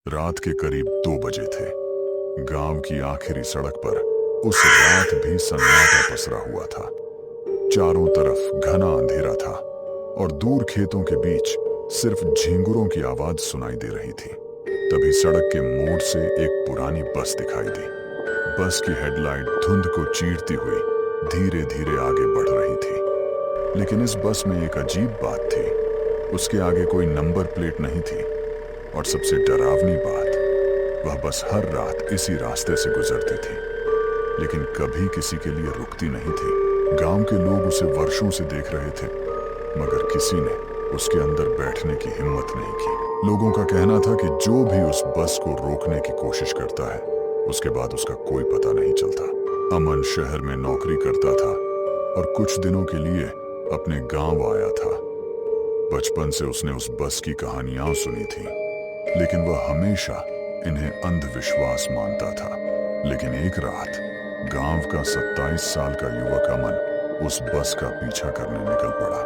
रात के करीब 2 बजे थे। गांव की आखिरी सड़क पर उस रात भी सन्नाटा पसरा हुआ था। चारों तरफ घना अंधेरा था और दूर खेतों के बीच सिर्फ झींगुरों की आवाज सुनाई दे रही थी। तभी सड़क के मोड़ से एक पुरानी बस दिखाई दी। बस की हेडलाइट धुंध को चीरती हुई धीरे धीरे आगे बढ़ रही थी। लेकिन इस बस में एक अजीब बात थी। उसके आगे कोई नंबर प्लेट नहीं थी और सबसे डरावनी बात, वह बस हर रात इसी रास्ते से गुजरती थी, लेकिन कभी किसी के लिए रुकती नहीं थी। गांव के लोग उसे वर्षों से देख रहे थे, मगर किसी ने उसके अंदर बैठने की हिम्मत नहीं की। लोगों का कहना था कि जो भी उस बस को रोकने की कोशिश करता है, उसके बाद उसका कोई पता नहीं चलता। अमन शहर में नौकरी करता था और कुछ दिनों के लिए अपने गांव आया था। बचपन से उसने उस बस की कहानियां सुनी थी, लेकिन वह हमेशा इन्हें अंधविश्वास मानता था। लेकिन एक रात गांव का 27 साल का युवक अमन उस बस का पीछा करने निकल पड़ा।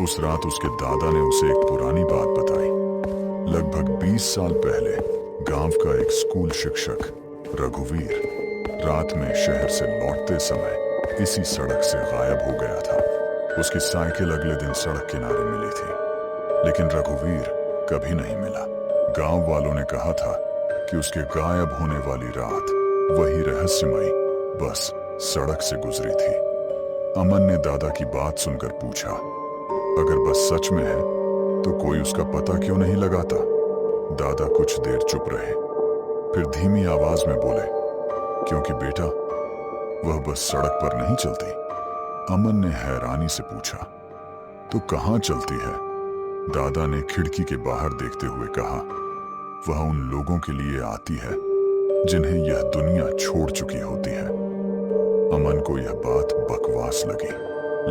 उस रात उसके दादा ने उसे एक पुरानी बात बताई। लगभग 20 साल पहले गांव का एक स्कूल शिक्षक रघुवीर रात में शहर से लौटते समय इसी सड़क से गायब हो गया था। उसकी साइकिल अगले दिन सड़क किनारे मिली थी, लेकिन रघुवीर कभी नहीं मिला। गांव वालों ने कहा था कि उसके गायब होने वाली रात वही रहस्यमयी बस सड़क से गुजरी थी। अमन ने दादा की बात सुनकर पूछा, अगर बस सच में है तो कोई उसका पता क्यों नहीं लगाता? दादा कुछ देर चुप रहे, फिर धीमी आवाज में बोले, क्योंकि बेटा, वह बस सड़क पर नहीं चलती। अमन ने हैरानी से पूछा, तो कहां चलती है? दादा ने खिड़की के बाहर देखते हुए कहा, वह उन लोगों के लिए आती है जिन्हें यह दुनिया छोड़ चुकी होती है। अमन को यह बात बकवास लगी,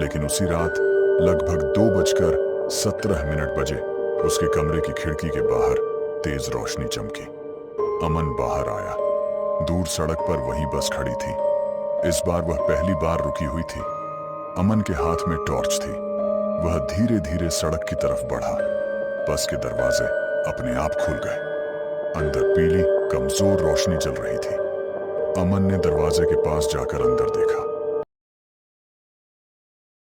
लेकिन उसी रात लगभग 2:17 बजे उसके कमरे की खिड़की के बाहर तेज रोशनी चमकी। अमन बाहर आया। दूर सड़क पर वही बस खड़ी थी। इस बार वह पहली बार रुकी हुई थी। अमन के हाथ में टॉर्च थी। वह धीरे धीरे सड़क की तरफ बढ़ा। बस के दरवाजे अपने आप खुल गए। अंदर पीली कमजोर रोशनी जल रही थी। अमन ने दरवाजे के पास जाकर अंदर देखा।